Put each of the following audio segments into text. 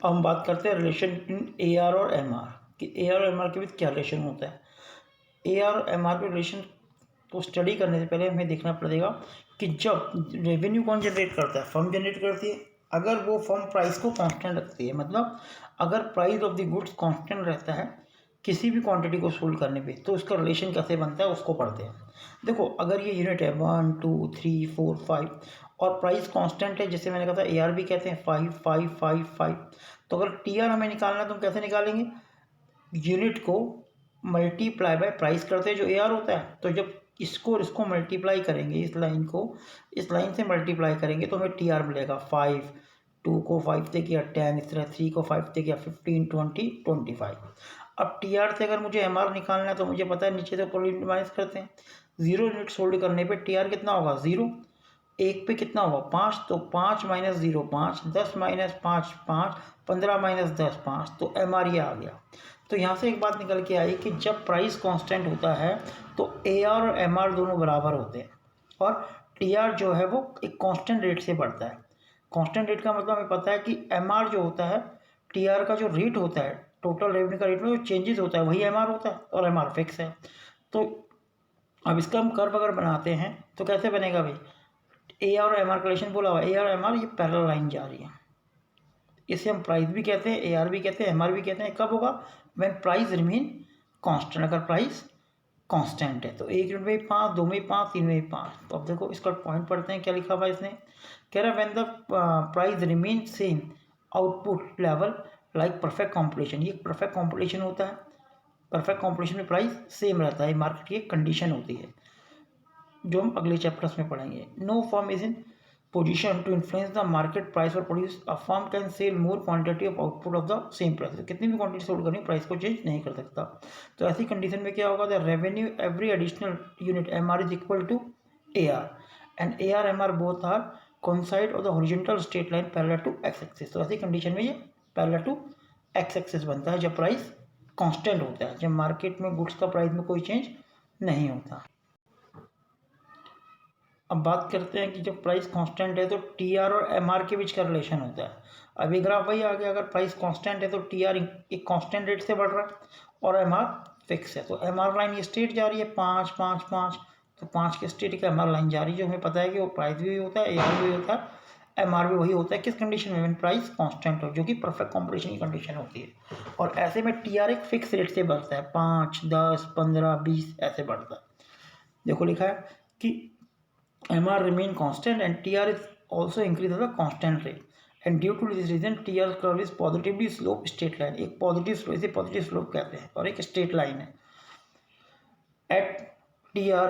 अब हम बात करते हैं रिलेशन इन ए आर और एम आर कि ए आर और एम आर के बीच क्या रिलेशन होता है। ए आर और एम आर के रिलेशन को स्टडी करने से पहले हमें देखना पड़ेगा कि जब रेवेन्यू कौन जनरेट करता है, फर्म जनरेट करती है। अगर वो फर्म प्राइस को कांस्टेंट रखती है, मतलब अगर price of the goods constant रहता है किसी भी क्वांटिटी को सोल्ड करने पे, तो उसका रिलेशन कैसे बनता है उसको पढ़ते हैं। देखो, अगर ये यूनिट है 1 2 3 4 5 और प्राइस कांस्टेंट है, जैसे मैंने कहा था ए आर भी कहते हैं 5 5 5 5, तो अगर टी आर हमें निकालना है तो हम कैसे निकालेंगे, यूनिट को मल्टीप्लाई बाय प्राइस करते हैं जो ए आर होता है। तो जब इसको और इसको मल्टीप्लाई करेंगे, इस लाइन को इस लाइन से मल्टीप्लाई करेंगे तो हमें टी आर मिलेगा 5, 2 को 5 से किया 10, इस तरह 3 को 5 से किया 15 20 25। अब टी आर से अगर मुझे एम आर निकालना है तो मुझे पता है नीचे से ऊपर माइनस करते हैं। 0 यूनिट सोल्ड करने पे टी आर कितना होगा 0, एक पे कितना होगा 5, तो 5 माइनस 0 5, 10 माइनस 5 5, 15 माइनस 10 5, तो एम आर ये आ गया। तो यहाँ से एक बात निकल के आई कि जब प्राइस कांस्टेंट होता है तो ए आर और एम आर दोनों बराबर होते हैं और टी आर जो है वो एक कांस्टेंट रेट से बढ़ता है। कांस्टेंट रेट का मतलब हमें पता है कि एम आर जो होता है, टी आर का जो रेट होता है, टोटल रेवेन्यू का रेट में जो चेंजेस होता है वही एम आर होता है और एम आर फिक्स है। तो अब इसका हम कर्व अगर बनाते हैं तो कैसे बनेगा भाई, ए आर और एम आर का रिलेशन बोला हुआ, ए आर एम आर ये पैरेलल लाइन जा रही है, इसे हम प्राइस भी कहते हैं, ए आर भी कहते हैं, एम आर भी कहते हैं। कब होगा, व्हेन प्राइस रिमेन कांस्टेंट, अगर प्राइस कांस्टेंट है तो एक यूनिट में 5, 2 में 5, 3 में 5। तो अब देखो इसका पॉइंट पढ़ते हैं, क्या लिखा हुआ है इसने, कह रहा है when the price remain same output level like perfect competition, ये परफेक्ट कॉम्पिटिशन होता है। परफेक्ट कॉम्पिटिशन में प्राइस सेम रहता है, मार्केट की एक कंडीशन होती है जो हम अगले चैप्टर्स में पढ़ेंगे। No firm is in position to influence the market price और produce a firm can sell more quantity of output of the same price, कितनी भी क्वांटिटी सोल्ड करनी प्राइस को चेंज नहीं कर सकता। तो ऐसी कंडीशन में क्या होगा, the revenue every additional unit M R is equal to A R and A R M R both are coincide of the horizontal straight line parallel to X axis. तो ऐसी कंडीशन में ये parallel to X axis बनता है जब price constant होता है, जब मार्केट में गुड्स का प्राइस में कोई चेंज नहीं होता। अब बात करते हैं कि जब प्राइस कांस्टेंट है तो टी आर और एम आर के बीच का रिलेशन होता है। अब ये ग्राफ वही आ गया, अगर प्राइस कांस्टेंट है तो टी आर एक कांस्टेंट रेट से बढ़ रहा है और एम आर फिक्स है। तो एम आर लाइन ये स्ट्रेट जा रही है 5 5 5, तो 5 के स्ट्रेट का एम आर लाइन जा रही है, जो हमें पता है कि वो प्राइस भी होता है, ए आर भी होता है, एम आर भी वही होता है। किस कंडीशन में, प्राइस कांस्टेंट हो, जो कि परफेक्ट कॉम्पिटिशन की कंडीशन होती है। और ऐसे में टी आर एक फिक्स रेट से बढ़ता है, 5 10 15 20 ऐसे बढ़ता है। देखो लिखा है कि MR remain constant and TR is also increase at a constant rate, and due to this reason TR curve is positively slope straight line, एक पॉजिटिव स्लोप, इसे पॉजिटिव स्लोप कहते हैं और एक स्ट्रेट लाइन है। At TR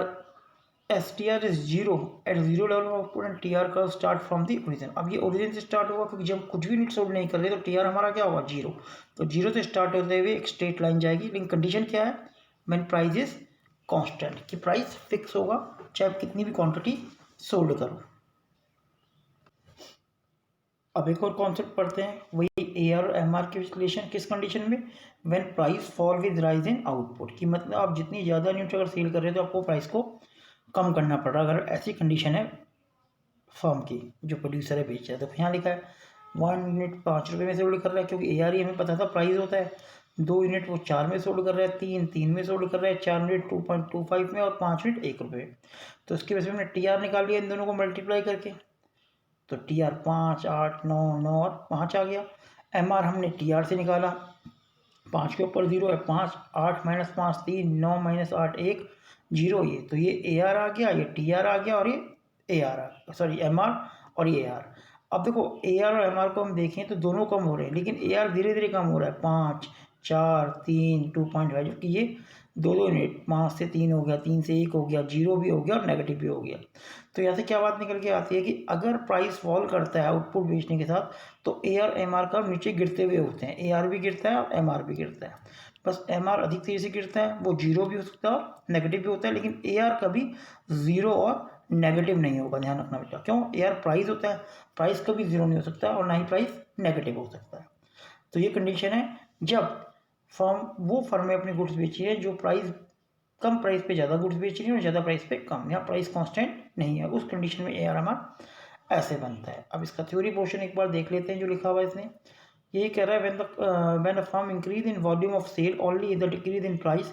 S T R is zero at zero level of output and T R curve start from the origin. अब ये origin से स्टार्ट होगा क्योंकि जब कुछ भी यूनिट सोल्ड नहीं कर रहे तो टी आर हमारा क्या होगा 0। तो 0 से स्टार्ट होते हुए एक स्ट्रेट लाइन जाएगी, लेकिन कंडीशन क्या है, व्हेन प्राइस इज कांस्टेंट, कि प्राइस फिक्स होगा चाहे आप कितनी भी क्वांटिटी सोल्ड करो। अब एक और कॉन्सेप्ट पढ़ते हैं, वही ए आर और एम आर के रिलेशन किस कंडीशन में, when price fall with rise in output, कि मतलब आप जितनी ज़्यादा यूनिट अगर सेल कर रहे हो तो आपको प्राइस को कम करना पड़ रहा है, अगर ऐसी कंडीशन है फर्म की जो प्रोड्यूसर है बेच रहा है। तो यहाँ लिखा है 1 यूनिट 5 रुपये में सोल्ड कर रहा है, क्योंकि ए आर हमें पता था प्राइस होता है। 2 यूनिट वो 4 में सोल्ड कर रहा है, 3 में सोल्ड कर रहा है, 4 यूनिट 2.25 में और 5 यूनिट 1 रुपये। तो इसकी वजह से हमने टी आर निकाल लिया इन दोनों को मल्टीप्लाई करके, तो टी आर 5 8 9 9 और 5 आ गया। एम आर हमने टी आर से निकाला, 5 के ऊपर 0 है, 5 8 माइनस 5 3, 9 माइनस 8 1 0, ये तो ये ए आर आ गया, ये टी आर आ गया और ये ए आर आ गया, सॉरी एम आर और ये ए आर। अब देखो ए आर और एम आर को हम देखें तो दोनों कम हो रहे हैं, लेकिन ए आर धीरे धीरे कम हो रहा है, 5 4 3 2.5, जबकि ये 2 यूनिट 5 से 3 हो गया, 3 से 1 हो गया, 0 भी हो गया और नेगेटिव भी हो गया। तो यहाँ से क्या बात निकल के आती है कि अगर प्राइस फॉल करता है आउटपुट बेचने के साथ तो ए आर एम आर का नीचे गिरते हुए होते हैं, ए आर भी गिरता है और एम आर भी गिरता है। बस एम आर अधिक तेजी से गिरता है, वो 0 भी हो सकता है और नेगेटिव भी होता है, लेकिन ए आर कभी 0 और नेगेटिव नहीं होगा, ध्यान रखना बेटा। क्यों, ए आर प्राइस होता है, प्राइस कभी 0 नहीं हो सकता और ना ही प्राइस नेगेटिव हो सकता है। तो ये कंडीशन है जब वो फर्म अपनी गुड्स बेची है जो प्राइस कम प्राइस पे ज़्यादा गुड्स बेच रही है और ज़्यादा प्राइस पे कम, यहाँ प्राइस कांस्टेंट नहीं है, उस कंडीशन में ए आर एम आर ऐसे बनता है। अब इसका थ्योरी पोर्शन एक बार देख लेते हैं जो लिखा हुआ है इसने। ये कह रहा है when the firm increase in volume of sale only the decrease in price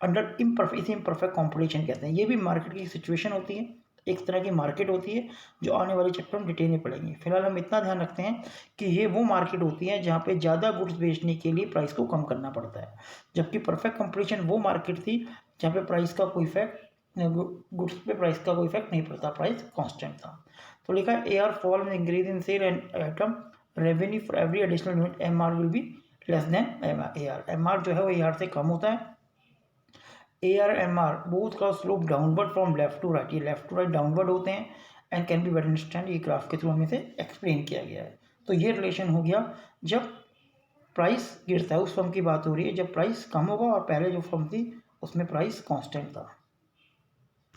under imperfect competition कहते हैं। ये भी मार्केट की सिचुएशन होती है, एक तरह की मार्केट होती है जो आने वाले चैप्टर में डिटेल में पढ़ेंगे। फिलहाल हम इतना ध्यान रखते हैं कि ये वो मार्केट होती है जहाँ पे ज़्यादा गुड्स बेचने के लिए प्राइस को कम करना पड़ता है, जबकि परफेक्ट कंपटीशन वो मार्केट थी जहाँ पे प्राइस का कोई इफेक्ट, गुड्स पे प्राइस का कोई इफेक्ट नहीं पड़ता, प्राइस कांस्टेंट था। तो लिखा है AR फॉल में increase in sale and item revenue for every additional unit MR will be less than AR। MR जो है वो AR से कम होता है। AR MR बोथ का slope downward from left to right, ये लेफ्ट टू राइट डाउनवर्ड होते हैं and can be better understand, ये ग्राफ के थ्रू हमें से एक्सप्लेन किया गया है। तो ये रिलेशन हो गया जब प्राइस गिरता है, उस फर्म की बात हो रही है जब प्राइस कम होगा और पहले जो फर्म थी उसमें प्राइस कांस्टेंट था।